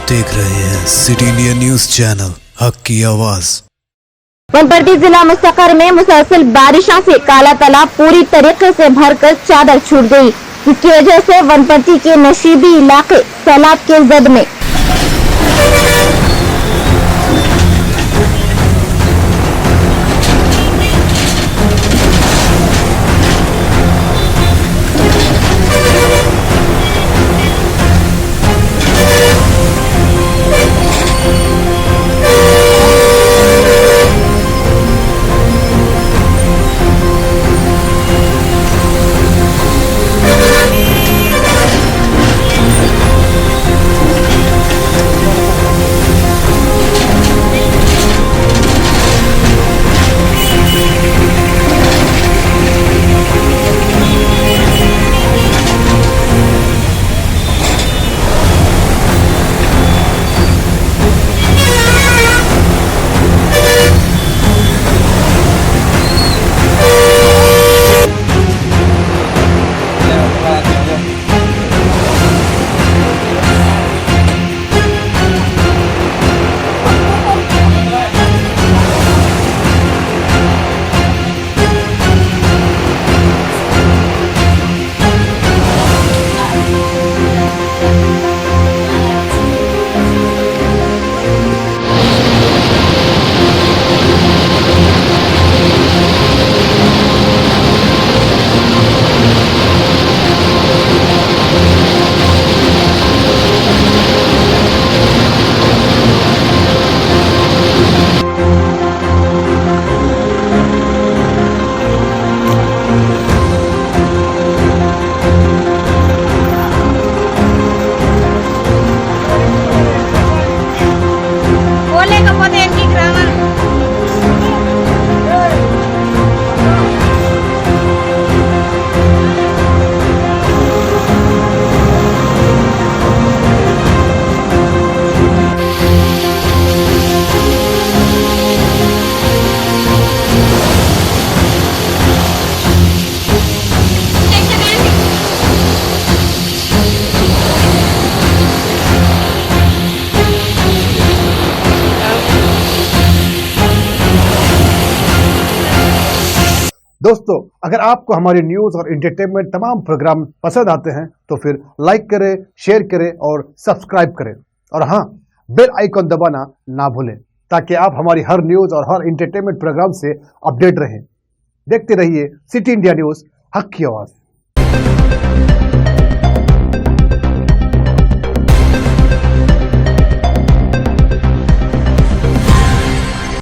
देख रहे हैं सिटी इंडिया न्यूज चैनल हक की आवाज। वनपर्ती जिला मुस्तकर में मुसलसल बारिशों से काला तालाब पूरी तरीके से भरकर चादर छूट गई, जिसकी वजह से वनपर्ती के नशीबी इलाके सैलाब के जद में। दोस्तों, अगर आपको हमारी न्यूज और एंटरटेनमेंट तमाम प्रोग्राम पसंद आते हैं तो फिर लाइक करें, शेयर करें और सब्सक्राइब करें। और हाँ, बेल आइकॉन दबाना ना भूलें ताकि आप हमारी हर न्यूज और हर एंटरटेनमेंट प्रोग्राम से अपडेट रहें। देखते रहिए सिटी इंडिया न्यूज हक की आवाज।